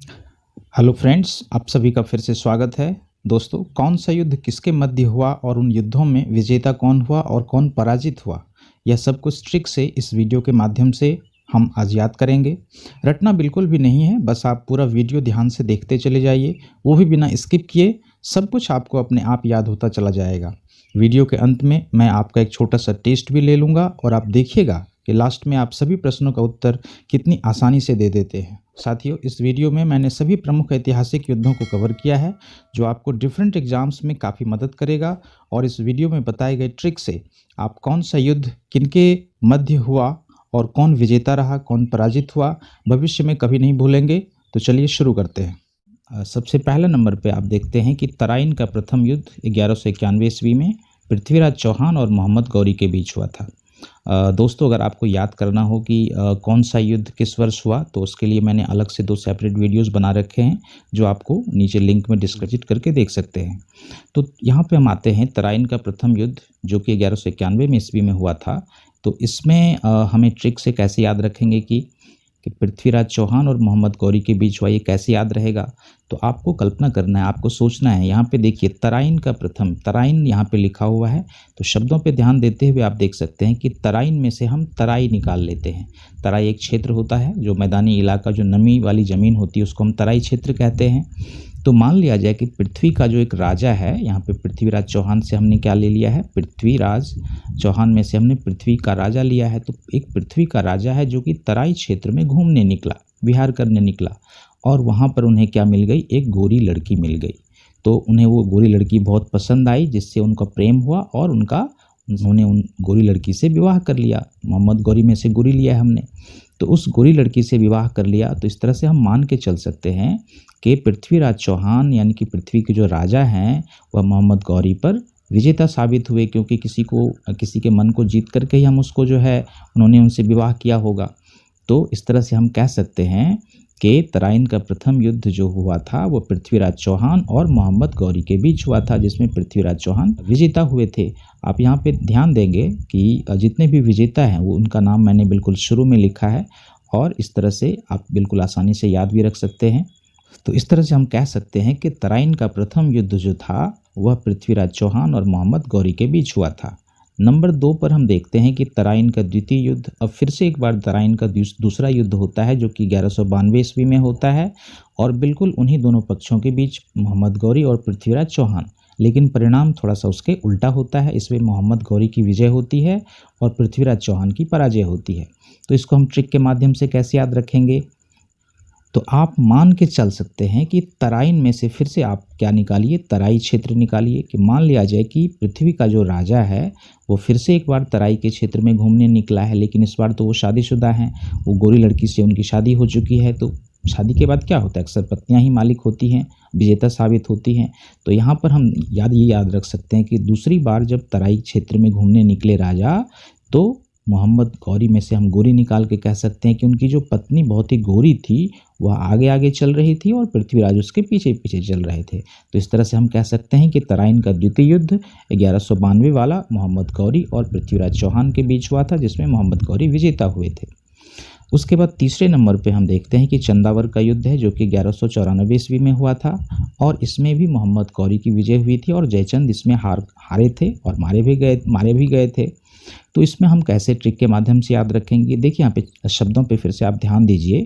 Hello friends, आप सभी का फिर से स्वागत है। दोस्तों, कौन सा युद्ध किसके मध्य हुआ और उन युद्धों में विजेता कौन हुआ और कौन पराजित हुआ, यह सब कुछ ट्रिक से इस वीडियो के माध्यम से हम आज याद करेंगे। रटना बिल्कुल भी नहीं है, बस आप पूरा वीडियो ध्यान से देखते चले जाइए, वो भी बिना स्किप किए। सब कुछ आपको अपने आप याद होता चला जाएगा। वीडियो के अंत में मैं आपका एक छोटा सा टेस्ट भी ले लूँगा और आप देखिएगा कि लास्ट में आप सभी प्रश्नों का उत्तर कितनी आसानी से दे देते हैं। साथियों, इस वीडियो में मैंने सभी प्रमुख ऐतिहासिक युद्धों को कवर किया है, जो आपको डिफरेंट एग्जाम्स में काफ़ी मदद करेगा। और इस वीडियो में बताए गए ट्रिक से आप कौन सा युद्ध किनके मध्य हुआ और कौन विजेता रहा, कौन पराजित हुआ, भविष्य में कभी नहीं भूलेंगे। तो चलिए शुरू करते हैं। सबसे पहला नंबर पे आप देखते हैं कि तराइन का प्रथम युद्ध 1191 ईस्वी में पृथ्वीराज चौहान और मोहम्मद गौरी के बीच हुआ था। दोस्तों, अगर आपको याद करना हो कि कौन सा युद्ध किस वर्ष हुआ, तो उसके लिए मैंने अलग से 2 सेपरेट वीडियोस बना रखे हैं, जो आपको नीचे लिंक में डिस्क्रिप्ट करके देख सकते हैं। तो यहाँ पे हम आते हैं तराइन का प्रथम युद्ध, जो कि 1191 में ईस्वी में हुआ था। तो इसमें हमें ट्रिक से कैसे याद रखेंगे कि पृथ्वीराज चौहान और मोहम्मद गौरी के बीच हुआ, ये कैसे याद रहेगा। तो आपको कल्पना करना है, आपको सोचना है। यहाँ पे देखिए तराइन का प्रथम, तराइन यहाँ पे लिखा हुआ है, तो शब्दों पे ध्यान देते हुए आप देख सकते हैं कि तराइन में से हम तराई निकाल लेते हैं। तराई एक क्षेत्र होता है, जो मैदानी इलाका, जो नमी वाली ज़मीन होती है, उसको हम तराई क्षेत्र कहते हैं। तो मान लिया जाए कि पृथ्वी का जो एक राजा है, यहाँ पे पृथ्वीराज चौहान से हमने क्या ले लिया है, पृथ्वीराज चौहान में से हमने पृथ्वी का राजा लिया है। तो एक पृथ्वी का राजा है जो कि तराई क्षेत्र में घूमने निकला, विहार करने निकला, और वहाँ पर उन्हें क्या मिल गई, एक गोरी लड़की मिल गई। तो उन्हें वो गोरी लड़की बहुत पसंद आई, जिससे उनका प्रेम हुआ और उन्होंने उन गोरी लड़की से विवाह कर लिया। मोहम्मद गौरी में से गोरी लिया है हमने, तो उस गोरी लड़की से विवाह कर लिया। तो इस तरह से हम मान के चल सकते हैं कि पृथ्वीराज चौहान यानी कि पृथ्वी के जो राजा हैं, वह मोहम्मद गौरी पर विजेता साबित हुए, क्योंकि किसी के मन को जीत करके ही हम उसको जो है उन्होंने उनसे विवाह किया होगा। तो इस तरह से हम कह सकते हैं कि तराइन का प्रथम युद्ध जो हुआ था वो पृथ्वीराज चौहान और मोहम्मद गौरी के बीच हुआ था, जिसमें पृथ्वीराज चौहान विजेता हुए थे। आप यहाँ पे ध्यान देंगे कि जितने भी विजेता हैं वो उनका नाम मैंने बिल्कुल शुरू में लिखा है, और इस तरह से आप बिल्कुल आसानी से याद भी रख सकते हैं। तो इस तरह से हम कह सकते हैं कि तराइन का प्रथम युद्ध जो था वह पृथ्वीराज चौहान और मोहम्मद गौरी के बीच हुआ था। नंबर 2 पर हम देखते हैं कि तराइन का द्वितीय युद्ध, अब फिर से एक बार तराइन का दूसरा युद्ध होता है, जो कि 1192 ईस्वी में होता है, और बिल्कुल उन्हीं दोनों पक्षों के बीच मोहम्मद गौरी और पृथ्वीराज चौहान। लेकिन परिणाम थोड़ा सा उसके उल्टा होता है, इसमें मोहम्मद गौरी की विजय होती है और पृथ्वीराज चौहान की पराजय होती है। तो इसको हम ट्रिक के माध्यम से कैसे याद रखेंगे, तो आप मान के चल सकते हैं कि तराइन में से फिर से आप क्या निकालिए, तराई क्षेत्र निकालिए। कि मान लिया जाए कि पृथ्वी का जो राजा है वो फिर से एक बार तराई के क्षेत्र में घूमने निकला है, लेकिन इस बार तो वो शादीशुदा हैं, वो गोरी लड़की से उनकी शादी हो चुकी है। तो शादी के बाद क्या होता है, अक्सर पत्नियां ही मालिक होती हैं, विजेता साबित होती हैं। तो यहाँ पर हम याद रख सकते हैं कि दूसरी बार जब तराई क्षेत्र में घूमने निकले राजा, तो मोहम्मद गौरी में से हम गोरी निकाल के कह सकते हैं कि उनकी जो पत्नी बहुत ही गोरी थी, वह आगे आगे चल रही थी और पृथ्वीराज उसके पीछे पीछे चल रहे थे। तो इस तरह से हम कह सकते हैं कि तराइन का द्वितीय युद्ध 1192 वाला मोहम्मद गौरी और पृथ्वीराज चौहान के बीच हुआ था, जिसमें मोहम्मद गौरी विजेता हुए थे। उसके बाद तीसरे नंबर पे हम देखते हैं कि चंदावर का युद्ध है, जो कि 1194 ईस्वी में हुआ था, और इसमें भी मोहम्मद गौरी की विजय हुई थी और जयचंद इसमें हारे थे और मारे भी गए थे। तो इसमें हम कैसे ट्रिक के माध्यम से याद रखेंगे, देखिए यहाँ पे शब्दों पे फिर से आप ध्यान दीजिए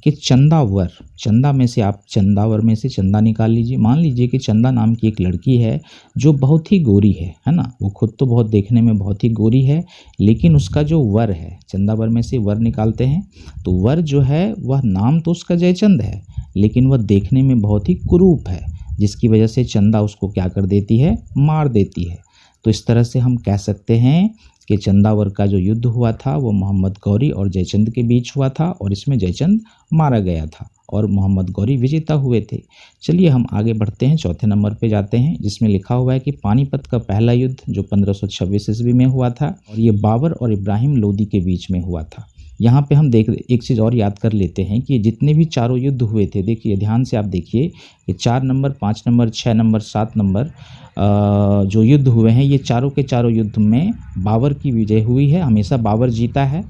कि चंदावर, चंदावर में से चंदा निकाल लीजिए। मान लीजिए कि चंदा नाम की एक लड़की है जो बहुत ही गोरी है ना, वो खुद तो बहुत देखने में बहुत ही गोरी है, लेकिन उसका जो वर है, चंदावर में से वर निकालते हैं, तो वर जो है वह नाम तो उसका जयचंद है, लेकिन वह देखने में बहुत ही कुरूप है, जिसकी वजह से चंदा उसको क्या कर देती है, मार देती है। तो इस तरह से हम कह सकते हैं कि चंदावर का जो युद्ध हुआ था वो मोहम्मद गौरी और जयचंद के बीच हुआ था, और इसमें जयचंद मारा गया था और मोहम्मद गौरी विजेता हुए थे। चलिए हम आगे बढ़ते हैं, चौथे नंबर पे जाते हैं, जिसमें लिखा हुआ है कि पानीपत का पहला युद्ध जो 1526 ईस्वी में हुआ था, और ये बाबर और इब्राहिम लोदी के बीच में हुआ था। यहाँ पे हम एक चीज़ और याद कर लेते हैं कि जितने भी चारों युद्ध हुए थे, देखिए ध्यान से आप देखिए कि 4 नंबर, 5 नंबर, 6 नंबर, 7 नंबर जो युद्ध हुए हैं, ये चारों के चारों युद्ध में बाबर की विजय हुई है, हमेशा बाबर जीता है।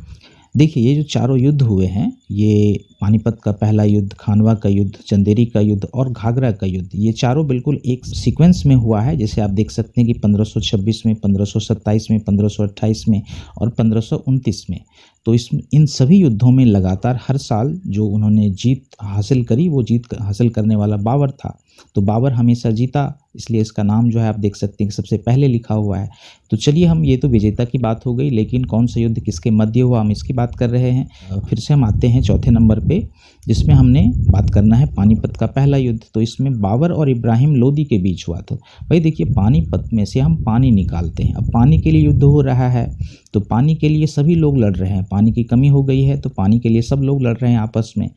देखिए ये जो चारों युद्ध हुए हैं, ये पानीपत का पहला युद्ध, खानवा का युद्ध, चंदेरी का युद्ध और घाघरा का युद्ध, ये चारों बिल्कुल एक सीक्वेंस में हुआ है। जैसे आप देख सकते हैं कि 1526 में, 1527 में, 1528 में और 1529 में। तो इन सभी युद्धों में लगातार हर साल जो उन्होंने जीत हासिल करी, वो जीत हासिल करने वाला बाबर था। तो बाबर हमेशा जीता, इसलिए इसका नाम जो है आप देख सकते हैं कि सबसे पहले लिखा हुआ है। तो चलिए, हम ये तो विजेता की बात हो गई, लेकिन कौन सा युद्ध किसके मध्य हुआ, हम इसकी बात कर रहे हैं। फिर से हम आते हैं चौथे नंबर पे, जिसमें हमने बात करना है पानीपत का पहला युद्ध। तो इसमें बाबर और इब्राहिम लोदी के बीच हुआ था। भाई देखिए, पानीपत में से हम पानी निकालते हैं। अब पानी के लिए युद्ध हो रहा है, तो पानी के लिए सभी लोग लड़ रहे हैं। पानी की कमी हो गई है, तो पानी के लिए सब लोग लड़ रहे हैं आपस में।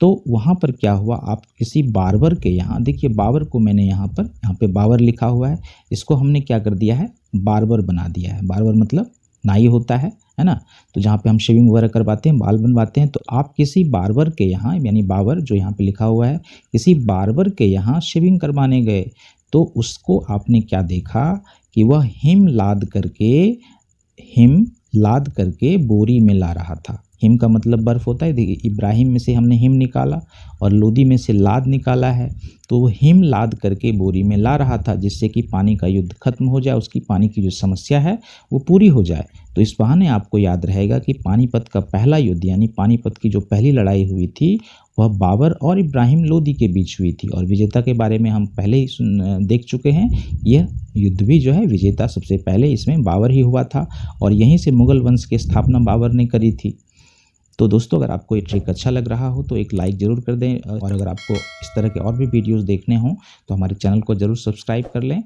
तो वहाँ पर क्या हुआ, आप किसी बारबर के यहाँ, देखिए बाबर को मैंने यहाँ पे बाबर लिखा हुआ है, इसको हमने क्या कर दिया है, बारबर बना दिया है। बारबर मतलब नाई होता है ना। तो जहाँ पे हम शेविंग वगैरह करवाते हैं, बाल बनवाते हैं, तो आप किसी बारबर के यहाँ, यानी बाबर जो यहाँ पे लिखा हुआ है, किसी बारबर के यहाँ शेविंग करवाने गए, तो उसको आपने क्या देखा कि वह हिम लाद करके बोरी में ला रहा था। हिम का मतलब बर्फ़ होता है। देखिए, इब्राहिम में से हमने हिम निकाला और लोदी में से लाद निकाला है, तो वो हिम लाद करके बोरी में ला रहा था, जिससे कि पानी का युद्ध खत्म हो जाए, उसकी पानी की जो समस्या है वो पूरी हो जाए। तो इस बहाने आपको याद रहेगा कि पानीपत का पहला युद्ध, यानी पानीपत की जो पहली लड़ाई हुई थी, वह बाबर और इब्राहिम लोदी के बीच हुई थी। और विजेता के बारे में हम पहले ही देख चुके हैं। यह युद्ध भी जो है, विजेता सबसे पहले इसमें बाबर ही हुआ था, और यहीं से मुगल वंश की स्थापना बाबर ने करी थी। तो दोस्तों, अगर आपको ये ट्रिक अच्छा लग रहा हो तो एक लाइक ज़रूर कर दें, और अगर आपको इस तरह के और भी वीडियोस देखने हों तो हमारे चैनल को ज़रूर सब्सक्राइब कर लें।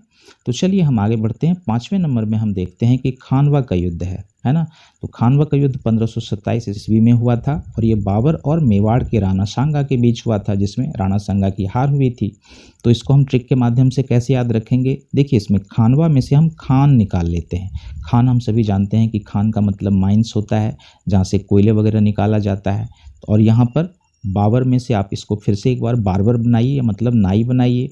तो चलिए हम आगे बढ़ते हैं। 5वें नंबर में हम देखते हैं कि खानवा का युद्ध है ना। तो खानवा का युद्ध 1527 ईस्वी में हुआ था, और ये बाबर और मेवाड़ के राणा सांगा के बीच हुआ था, जिसमें राणा सांगा की हार हुई थी। तो इसको हम ट्रिक के माध्यम से कैसे याद रखेंगे, देखिए इसमें खानवा में से हम खान निकाल लेते हैं। खान हम सभी जानते हैं कि खान का मतलब माइंस होता है, जहाँ से कोयले वगैरह निकाला जाता है। और यहाँ पर बाबर में से आप इसको फिर से एक बार बारबर बनाइए, मतलब नाई बनाइए।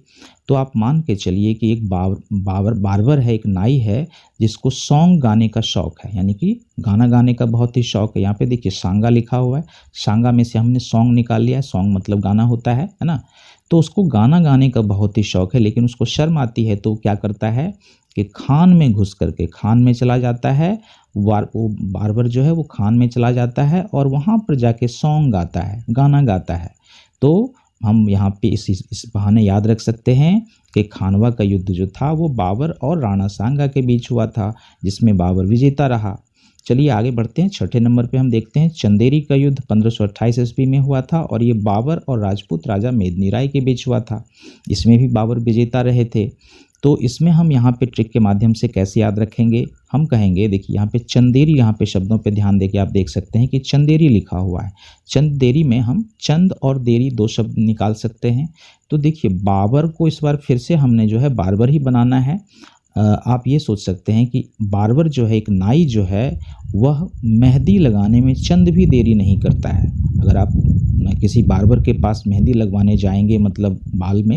तो आप मान के चलिए कि एक बारबर है, एक नाई है, जिसको सॉन्ग गाने का शौक है, यानी कि गाना गाने का बहुत ही शौक है। यहाँ पे देखिए सांगा लिखा हुआ है, सांगा में से हमने सॉन्ग निकाल लिया है। सॉन्ग मतलब गाना होता है ना। तो उसको गाना गाने का बहुत ही शौक है, लेकिन उसको शर्म आती है, तो क्या करता है कि खान में घुस करके खान में चला जाता है। वो बारबर जो है वो खान में चला जाता है, और वहाँ पर जाके सॉन्ग गाता है, गाना गाता है। तो हम यहाँ पे इस बहाने याद रख सकते हैं कि खानवा का युद्ध जो था वो बाबर और राणा सांगा के बीच हुआ था, जिसमें बाबर विजेता रहा। चलिए आगे बढ़ते हैं। 6ठे नंबर पे हम देखते हैं चंदेरी का युद्ध 1528 ईस्वी में हुआ था, और ये बाबर और राजपूत राजा मेदिनी राय के बीच हुआ था। इसमें भी बाबर विजेता रहे थे। तो इसमें हम यहाँ पे ट्रिक के माध्यम से कैसे याद रखेंगे, हम कहेंगे, देखिए यहाँ पे चंदेरी, यहाँ पे शब्दों पे ध्यान देके आप देख सकते हैं कि चंदेरी लिखा हुआ है। चंदेरी में हम चंद और देरी दो शब्द निकाल सकते हैं। तो देखिए बाबर को इस बार फिर से हमने जो है बारबर ही बनाना है। आप ये सोच सकते हैं कि बारबर जो है, एक नाई जो है, वह मेहंदी लगाने में चंद भी देरी नहीं करता है। अगर आप किसी बारबर के पास मेहंदी लगवाने जाएंगे, मतलब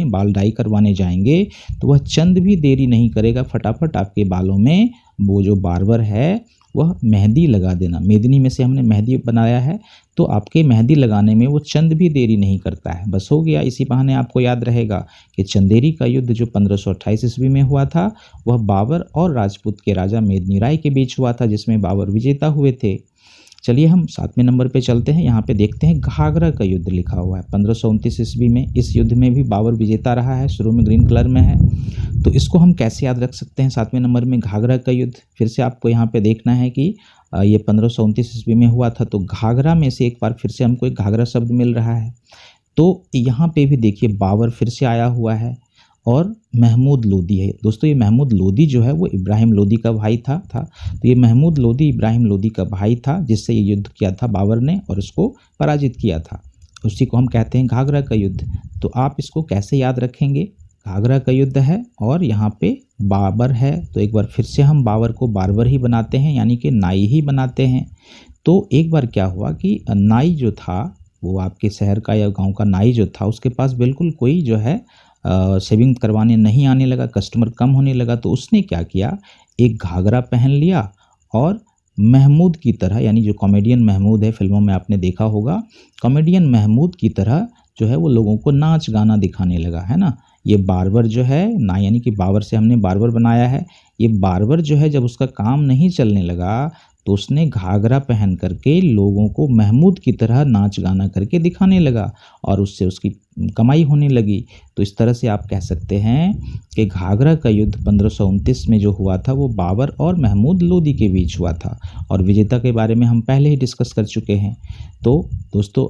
बाल डाई करवाने जाएंगे, तो वह चंद भी देरी नहीं करेगा, फटाफट आपके बालों में वो जो बारबर है वह मेहंदी लगा देना। मेदिनी में से हमने मेहंदी बनाया है, तो आपके मेहंदी लगाने में वो चंद भी देरी नहीं करता है। बस हो गया। इसी बहाने आपको याद रहेगा कि चंदेरी का युद्ध जो 1528 ईस्वी में हुआ था, वह बाबर और राजपूत के राजा मेदिनी राय के बीच हुआ था, जिसमें बाबर विजेता हुए थे। चलिए हम 7वें नंबर पे चलते हैं। यहाँ पे देखते हैं घाघरा का युद्ध लिखा हुआ है 1529 ईस्वी में। इस युद्ध में भी बाबर विजेता रहा है, शुरू में ग्रीन कलर में है। तो इसको हम कैसे याद रख सकते हैं, 7वें नंबर में घाघरा का युद्ध। फिर से आपको यहाँ पे देखना है कि ये 1529 ईस्वी में हुआ था, तो घाघरा में से एक बार फिर से हमको एक घाघरा शब्द मिल रहा है। तो यहाँ पे भी देखिए बाबर फिर से आया हुआ है, और महमूद लोदी है। दोस्तों, ये महमूद लोदी जो है वो इब्राहिम लोदी का भाई था। तो ये महमूद लोदी इब्राहिम लोदी का भाई था, जिससे ये युद्ध किया था बाबर ने, और इसको पराजित किया था। उसी को हम कहते हैं घाघरा का युद्ध। तो आप इसको कैसे याद रखेंगे, घाघरा का युद्ध है और यहाँ पे बाबर है, तो एक बार फिर से हम बाबर को बारबर ही बनाते हैं, यानी कि नाई ही बनाते हैं। तो एक बार क्या हुआ कि नाई जो था, वो आपके शहर का या गाँव का नाई जो था, उसके पास बिल्कुल कोई जो है शेविंग करवाने नहीं आने लगा, कस्टमर कम होने लगा। तो उसने क्या किया, एक घाघरा पहन लिया और महमूद की तरह, यानी जो कॉमेडियन महमूद है, फिल्मों में आपने देखा होगा, कॉमेडियन महमूद की तरह जो है वो लोगों को नाच गाना दिखाने लगा, है ना। ये बार्बर जो है ना, यानी कि बाबर से हमने बार्बर बनाया है, ये बार्बर जो है जब उसका काम नहीं चलने लगा तो उसने घाघरा पहन करके लोगों को महमूद की तरह नाच गाना करके दिखाने लगा और उससे उसकी कमाई होने लगी। तो इस तरह से आप कह सकते हैं कि घाघरा का युद्ध 1529 में जो हुआ था वो बाबर और महमूद लोदी के बीच हुआ था और विजेता के बारे में हम पहले ही डिस्कस कर चुके हैं। तो दोस्तों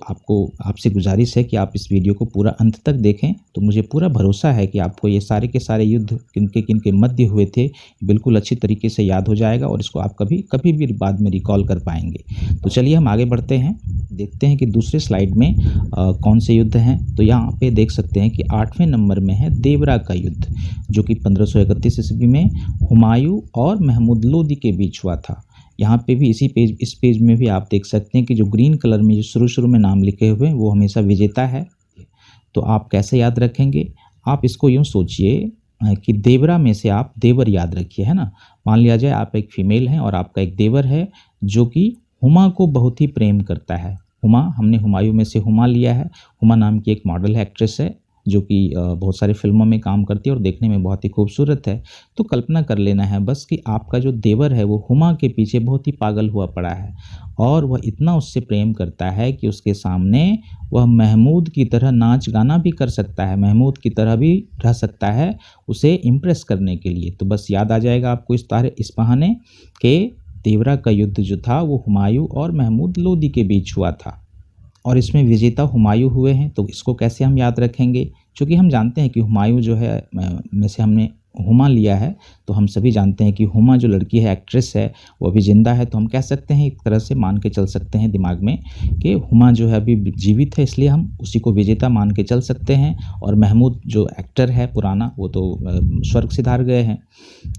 आपसे गुजारिश है कि आप इस वीडियो को पूरा अंत तक देखें, तो मुझे पूरा भरोसा है कि आपको ये सारे के सारे युद्ध किनके मध्य हुए थे बिल्कुल अच्छी तरीके से याद हो जाएगा और इसको आप कभी भी बाद में रिकॉल कर पाएंगे। तो चलिए हम आगे बढ़ते हैं, देखते हैं कि दूसरे स्लाइड में कौन से युद्ध हैं। तो यहाँ पे देख सकते हैं कि 8वें नंबर में है देवरा का युद्ध, जो कि 1531 ईस्वी में हुमायूं और महमूद लोदी के बीच हुआ था। यहाँ पे भी इस पेज में भी आप देख सकते हैं कि जो ग्रीन कलर में जो शुरू में नाम लिखे हुए हैं वो हमेशा विजेता है। तो आप कैसे याद रखेंगे, आप इसको यूँ सोचिए कि देवरा में से आप देवर याद रखिए, है ना। मान लिया जाए आप एक फीमेल हैं और आपका एक देवर है जो कि हुमा को बहुत ही प्रेम करता है। हुमा, हमने हुमायूं में से हुमा लिया है। हुमा नाम की एक मॉडल है, एक्ट्रेस है, जो कि बहुत सारी फिल्मों में काम करती है और देखने में बहुत ही खूबसूरत है। तो कल्पना कर लेना है बस कि आपका जो देवर है वो हुमा के पीछे बहुत ही पागल हुआ पड़ा है और वह इतना उससे प्रेम करता है कि उसके सामने वह महमूद की तरह नाच गाना भी कर सकता है, महमूद की तरह भी रह सकता है उसे इम्प्रेस करने के लिए। तो बस याद आ जाएगा आपको इस बहाने कि देवरा का युद्ध जो था वो हुमायूं और महमूद लोदी के बीच हुआ था और इसमें विजेता हुमायूं हुए हैं। तो इसको कैसे हम याद रखेंगे, क्योंकि हम जानते हैं कि हुमायूं जो है में से हमने हुमा लिया है, तो हम सभी जानते हैं कि हुमा जो लड़की है, एक्ट्रेस है, वो अभी जिंदा है। तो हम कह सकते हैं, एक तरह से मान के चल सकते हैं दिमाग में कि हुमा जो है अभी जीवित है, इसलिए हम उसी को विजेता मान के चल सकते हैं। और महमूद जो एक्टर है पुराना, वो तो स्वर्ग सिधार गए हैं।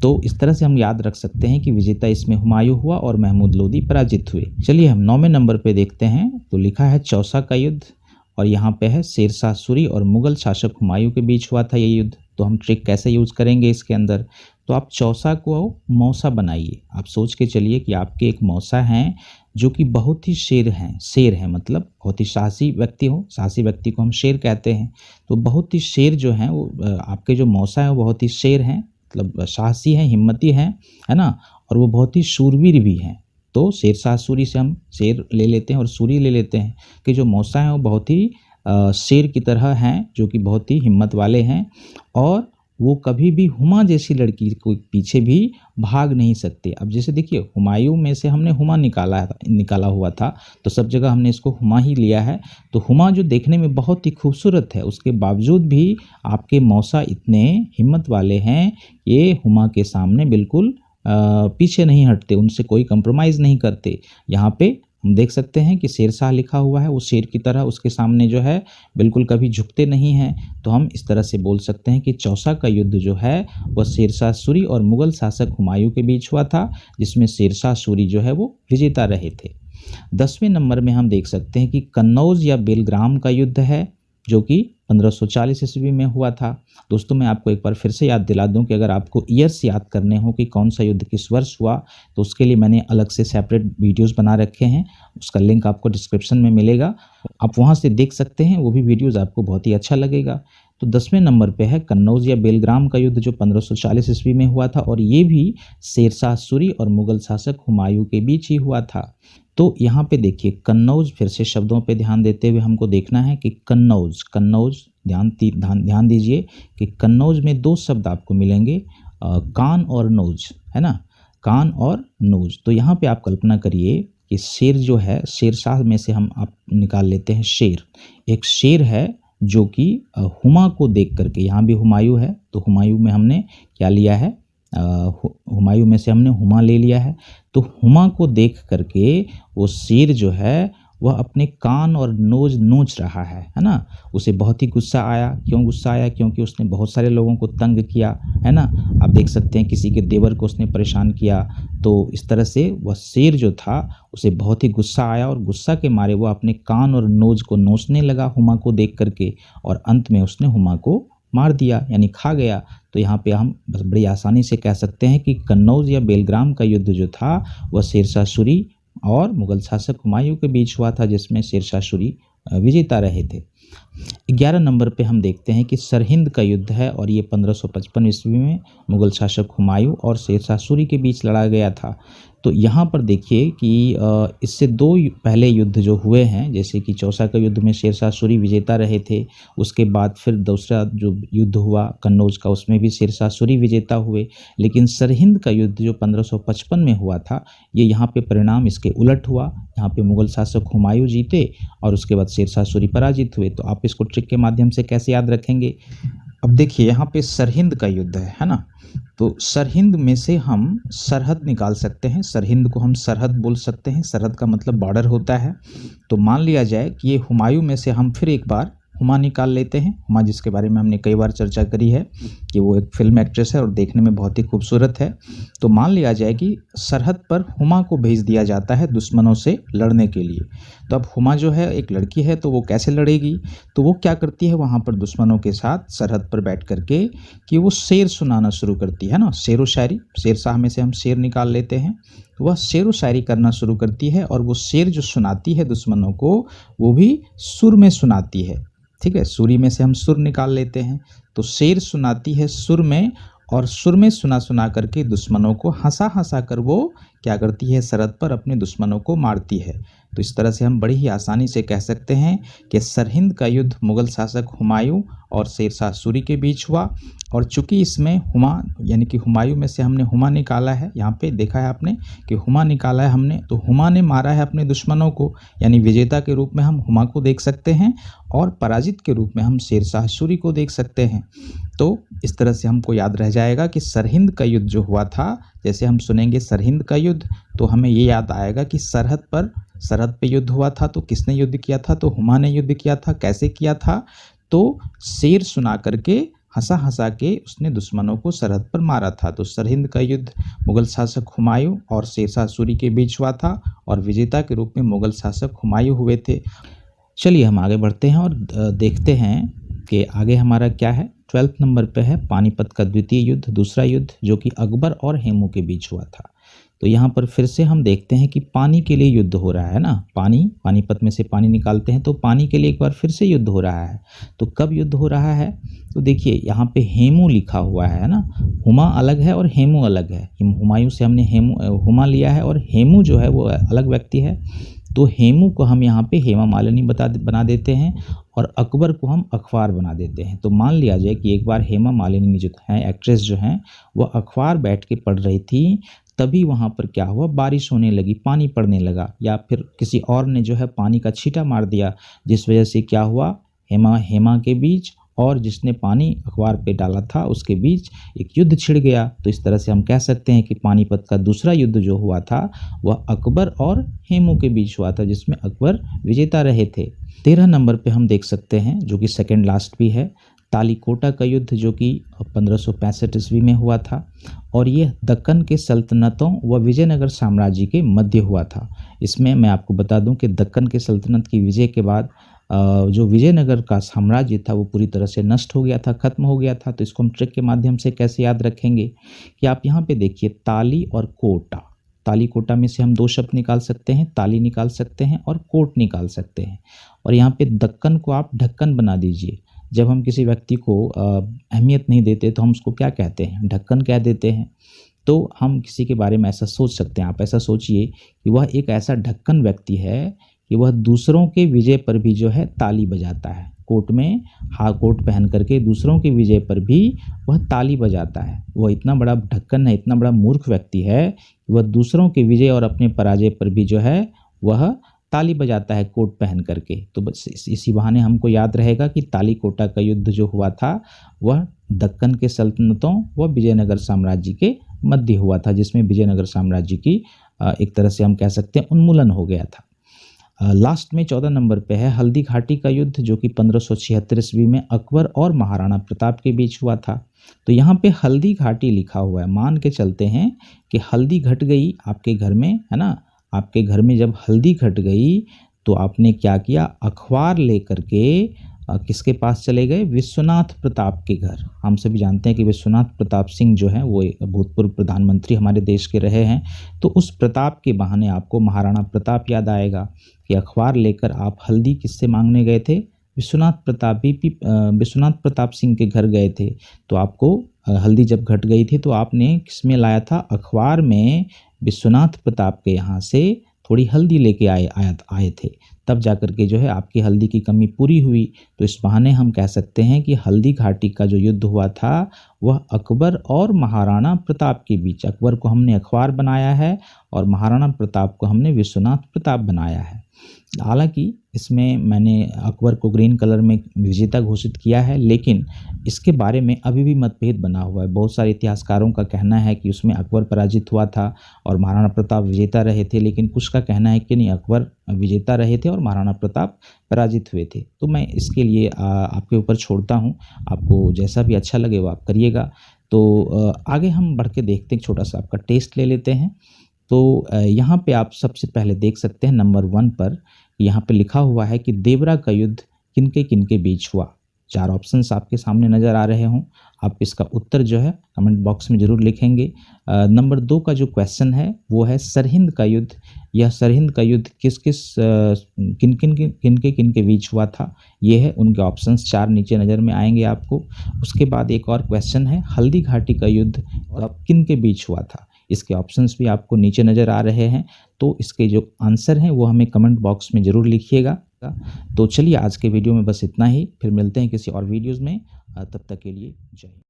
तो इस तरह से हम याद रख सकते हैं कि विजेता इसमें हुमायूं हुआ और महमूद लोदी पराजित हुए। चलिए हम 9वें नंबर पे देखते हैं। तो लिखा है चौसा का युद्ध और यहाँ पे है शेरशाह सूरी और मुगल शासक हुमायूं के बीच हुआ था ये युद्ध। तो हम ट्रिक कैसे यूज करेंगे इसके अंदर, तो आप चौसा को मौसा बनाइए। आप सोच के चलिए कि आपके एक मौसा हैं जो कि बहुत ही शेर हैं मतलब बहुत ही साहसी व्यक्ति हो, साहसी व्यक्ति को हम शेर कहते हैं। तो बहुत ही शेर जो हैं वो आपके जो मौसा हैं वो बहुत ही शेर हैं, मतलब साहसी हैं, हिम्मती हैं, है ना, और वो बहुत ही शूरवीर भी हैं। तो शेरशाह सूरी से हम शेर ले लेते हैं और सूरी ले लेते हैं कि जो मौसा हैं वो बहुत ही शेर की तरह हैं, जो कि बहुत ही हिम्मत वाले हैं और वो कभी भी हुमा जैसी लड़की को पीछे भी भाग नहीं सकते। अब जैसे देखिए, हुमायूं में से हमने हुमा निकाला हुआ था, तो सब जगह हमने इसको हुमा ही लिया है। तो हुमा जो देखने में बहुत ही खूबसूरत है, उसके बावजूद भी आपके मौसा इतने हिम्मत वाले हैं, ये हुमा के सामने बिल्कुल पीछे नहीं हटते, उनसे कोई कंप्रोमाइज़ नहीं करते। यहाँ पे हम देख सकते हैं कि शेरशाह लिखा हुआ है, वो शेर की तरह उसके सामने जो है बिल्कुल कभी झुकते नहीं हैं। तो हम इस तरह से बोल सकते हैं कि चौसा का युद्ध जो है वह शेरशाह सूरी और मुगल शासक हुमायूं के बीच हुआ था, जिसमें शेरशाह सूरी जो है वो विजेता रहे थे। 10वें नंबर में हम देख सकते हैं कि कन्नौज या बेलग्राम का युद्ध है, जो कि 1540 ईस्वी में हुआ था। दोस्तों मैं आपको एक बार फिर से याद दिला दूं कि अगर आपको ईयर्स याद करने हो कि कौन सा युद्ध किस वर्ष हुआ, तो उसके लिए मैंने अलग से सेपरेट वीडियोस बना रखे हैं, उसका लिंक आपको डिस्क्रिप्शन में मिलेगा, आप वहां से देख सकते हैं। वो भी वीडियोस आपको बहुत ही अच्छा लगेगा। तो 10वें नंबर पे है कन्नौज या बेलग्राम का युद्ध, जो 1540 ईस्वी में हुआ था और ये भी शेरशाह सूरी और मुगल शासक हुमायूं के बीच ही हुआ था। तो यहाँ पे देखिए कन्नौज, फिर से शब्दों पे ध्यान देते हुए हमको देखना है कि कन्नौज ध्यान दीजिए कि कन्नौज में दो शब्द आपको मिलेंगे, कान और नौज, है ना, कान और नौज। तो यहाँ पे आप कल्पना करिए कि शेर जो है, शेरशाह में से आप निकाल लेते हैं शेर। एक शेर है जो कि हुमा को देख करके, यहाँ भी हुमायूं है तो हुमायूं में हमने क्या लिया है, हुमायूं में से हमने हुमा ले लिया है। तो हुमा को देख करके वो शेर जो है वह अपने कान और नोज नोच रहा है ना। उसे बहुत ही गुस्सा आया। क्यों गुस्सा आया? क्योंकि उसने बहुत सारे लोगों को तंग किया, है ना। आप देख सकते हैं किसी के देवर को उसने परेशान किया। तो इस तरह से वह शेर जो था उसे बहुत ही गुस्सा आया और गुस्सा के मारे वो अपने कान और नोज को नोचने लगा हुमा को देख करके, और अंत में उसने हुमा को मार दिया यानी खा गया। तो यहाँ पे हम बस बड़ी आसानी से कह सकते हैं कि कन्नौज या बेलग्राम का युद्ध जो था वह शेरशाह सूरी और मुगल शासक हुमायूं के बीच हुआ था, जिसमें शेरशाह सूरी विजेता रहे थे। 11 नंबर पे हम देखते हैं कि सरहिंद का युद्ध है और ये 1555 ईस्वी में मुगल शासक हुमायूं और शेरशाह सूरी के बीच लड़ा गया था। तो यहाँ पर देखिए कि इससे दो पहले युद्ध जो हुए हैं, जैसे कि चौसा का युद्ध में शेरशाह सूरी विजेता रहे थे, उसके बाद फिर दूसरा जो युद्ध हुआ कन्नौज का, उसमें भी शेरशाह सूरी विजेता हुए। लेकिन सरहिंद का युद्ध जो 1555 में हुआ था, ये यहाँ पे परिणाम इसके उलट हुआ। यहाँ पे मुगल शासक हुमायूं जीते और उसके बाद शेरशाह सूरी पराजित हुए। तो आप इसको ट्रिक के माध्यम से कैसे याद रखेंगे? अब देखिए यहाँ पे सरहिंद का युद्ध है ना, तो सरहिंद में से हम सरहद निकाल सकते हैं। सरहिंद को हम सरहद बोल सकते हैं, सरहद का मतलब बॉर्डर होता है। तो मान लिया जाए कि ये हुमायूं में से हम फिर एक बार हुमा निकाल लेते हैं। हुमा जिसके बारे में हमने कई बार चर्चा करी है कि वो एक फिल्म एक्ट्रेस है और देखने में बहुत ही खूबसूरत है। तो मान लिया जाए कि सरहद पर हुमा को भेज दिया जाता है दुश्मनों से लड़ने के लिए। तो अब हुमा जो है एक लड़की है, तो वो कैसे लड़ेगी? तो वो क्या करती है वहाँ पर दुश्मनों के साथ सरहद पर बैठ करके कि वो शेर सुनाना शुरू करती है ना, शेर व शायरी। शेरशाह में से हम शेर निकाल लेते हैं, तो वह शेर व शायरी करना शुरू करती है और वो शेर जो सुनाती है दुश्मनों को, वो भी सुर में सुनाती है। ठीक है, सूरी में से हम सुर निकाल लेते हैं। तो शेर सुनाती है सुर में, और सुर में सुना सुना करके दुश्मनों को हंसा हंसा कर वो क्या करती है, सरहद पर अपने दुश्मनों को मारती है। तो इस तरह से हम बड़ी ही आसानी से कह सकते हैं कि सरहिंद का युद्ध मुगल शासक हुमायूं और शेरशाह सूरी के बीच हुआ। और चूंकि इसमें हुमा यानी कि हुमायूं में से हमने हुमा निकाला है, यहाँ पे देखा है आपने कि हुमा निकाला है हमने, तो हुमा ने मारा है अपने दुश्मनों को, यानी विजेता के रूप में हम हुमा को देख सकते हैं और पराजित के रूप में हम शेरशाह सूरी को देख सकते हैं। तो इस तरह से हमको याद रह जाएगा कि सरहिंद का युद्ध जो हुआ था, जैसे हम सुनेंगे सरहिंद का युद्ध तो हमें ये याद आएगा कि सरहद पे युद्ध हुआ था। तो किसने युद्ध किया था? तो हुमा ने युद्ध किया था। कैसे किया था? तो शेर सुना करके हंसा हंसा के उसने दुश्मनों को सरहद पर मारा था। तो सरहिंद का युद्ध मुगल शासक हुमायूं और शेरशाह सूरी के बीच हुआ था और विजेता के रूप में मुगल शासक हुमायूं हुए थे। चलिए हम आगे बढ़ते हैं और देखते हैं कि आगे हमारा क्या है। 12 नंबर पे है पानीपत का द्वितीय युद्ध, दूसरा युद्ध जो कि अकबर और हेमू के बीच हुआ था। तो यहाँ पर फिर से हम देखते हैं कि पानी के लिए युद्ध हो रहा है ना, पानीपत में से पानी निकालते हैं तो पानी के लिए एक बार फिर से युद्ध हो रहा है। तो कब युद्ध हो रहा है? तो देखिए यहाँ पे हेमू लिखा हुआ है ना, हुमा अलग है और हेमू अलग है। हुमायूं से हमने हुमा लिया है और हेमू जो है वो अलग व्यक्ति है। तो हेमू को हम यहाँ पे हेमा मालिनी बना देते हैं और अकबर को हम अखबार बना देते हैं। तो मान लिया जाए कि एक बार हेमा मालिनी जो हैं एक्ट्रेस जो हैं, वह अखबार बैठ के पढ़ रही थी, तभी वहाँ पर क्या हुआ, बारिश होने लगी, पानी पड़ने लगा, या फिर किसी और ने जो है पानी का छींटा मार दिया, जिस वजह से क्या हुआ, हेमा के बीच और जिसने पानी अखबार पे डाला था उसके बीच एक युद्ध छिड़ गया। तो इस तरह से हम कह सकते हैं कि पानीपत का दूसरा युद्ध जो हुआ था वह अकबर और हेमू के बीच हुआ था, जिसमें अकबर विजेता रहे थे। 13 नंबर पे हम देख सकते हैं, जो कि सेकंड लास्ट भी है, तालीकोटा का युद्ध जो कि 1565 ईस्वी में हुआ था और ये दक्कन के सल्तनतों व विजयनगर साम्राज्य के मध्य हुआ था। इसमें मैं आपको बता दूं कि दक्कन के सल्तनत की विजय के बाद जो विजयनगर का साम्राज्य था वो पूरी तरह से नष्ट हो गया था, खत्म हो गया था। तो इसको हम ट्रिक के माध्यम से कैसे याद रखेंगे कि आप यहाँ पे देखिए ताली और कोटा, ताली कोटा में से हम दो शब्द निकाल सकते हैं, ताली निकाल सकते हैं और कोट निकाल सकते हैं। और यहाँ पे दक्कन को आप ढक्कन बना दीजिए। जब हम किसी व्यक्ति को अहमियत नहीं देते तो हम उसको क्या कहते हैं, ढक्कन कह देते हैं। तो हम किसी के बारे में ऐसा सोच सकते हैं, आप ऐसा सोचिए कि वह एक ऐसा ढक्कन व्यक्ति है कि वह दूसरों के विजय पर भी जो है ताली बजाता है, कोट में कोट पहन करके दूसरों के विजय पर भी वह ताली बजाता है। वह इतना बड़ा ढक्कन है, इतना बड़ा मूर्ख व्यक्ति है कि वह दूसरों के विजय और अपने पराजय पर भी जो है वह ताली बजाता है कोट पहन करके। तो बस इसी बहाने हमको याद रहेगा कि तालीकोटा का युद्ध जो हुआ था वह दक्कन के सल्तनतों व विजयनगर साम्राज्य के मध्य हुआ था, जिसमें विजयनगर साम्राज्य की एक तरह से हम कह सकते हैं उन्मूलन हो गया था। लास्ट में 14 नंबर पे है हल्दी घाटी का युद्ध, जो कि 1576 ईस्वी में अकबर और महाराणा प्रताप के बीच हुआ था। तो यहाँ पे हल्दी घाटी लिखा हुआ है, मान के चलते हैं कि हल्दी घट गई आपके घर में, है ना, आपके घर में जब हल्दी घट गई तो आपने क्या किया, अखबार ले करके किसके पास चले गए? विश्वनाथ प्रताप के घर। हम सभी जानते हैं कि विश्वनाथ प्रताप सिंह जो हैं वो भूतपूर्व प्रधानमंत्री हमारे देश के रहे हैं। तो उस प्रताप के बहाने आपको महाराणा प्रताप याद आएगा कि अखबार लेकर आप हल्दी किससे मांगने गए थे? विश्वनाथ प्रताप सिंह के घर गए थे। तो आपको हल्दी जब घट गई थी तो आपने किसमें लाया था? अखबार में विश्वनाथ प्रताप के यहाँ से थोड़ी हल्दी लेके आए थे। तब जाकर के जो है आपकी हल्दी की कमी पूरी हुई। तो इस बहाने हम कह सकते हैं कि हल्दी घाटी का जो युद्ध हुआ था वह अकबर और महाराणा प्रताप के बीच। अकबर को हमने अखबार बनाया है और महाराणा प्रताप को हमने विश्वनाथ प्रताप बनाया है। हालांकि इसमें मैंने अकबर को ग्रीन कलर में विजेता घोषित किया है, लेकिन इसके बारे में अभी भी मतभेद बना हुआ है। बहुत सारे इतिहासकारों का कहना है कि उसमें अकबर पराजित हुआ था और महाराणा प्रताप विजेता रहे थे, लेकिन कुछ का कहना है कि नहीं, अकबर विजेता रहे थे और महाराणा प्रताप पराजित हुए थे। तो मैं इसके लिए आपके ऊपर छोड़ता हूँ, आपको जैसा भी अच्छा लगे वो आप करिएगा। तो आगे हम बढ़ के देखते हैं, छोटा सा आपका टेस्ट ले लेते हैं। तो यहाँ पे आप सबसे पहले देख सकते हैं नंबर 1 पर यहाँ पे लिखा हुआ है कि देवरा का युद्ध किनके किनके बीच हुआ। 4 ऑप्शंस आपके सामने नज़र आ रहे हों, आप इसका उत्तर जो है कमेंट बॉक्स में ज़रूर लिखेंगे। नंबर 2 का जो क्वेश्चन है वो है सरहिंद का युद्ध। यह सरहिंद का युद्ध किन किन के बीच हुआ था? ये है उनके ऑप्शंस 4 नीचे नज़र में आएंगे आपको। उसके बाद एक और क्वेश्चन है हल्दी घाटी का युद्ध और किन के बीच हुआ था? इसके ऑप्शंस भी आपको नीचे नज़र आ रहे हैं। तो इसके जो आंसर हैं वो हमें कमेंट बॉक्स में ज़रूर लिखिएगा। तो चलिए आज के वीडियो में बस इतना ही, फिर मिलते हैं किसी और वीडियोज़ में। तब तक के लिए जय हिंद।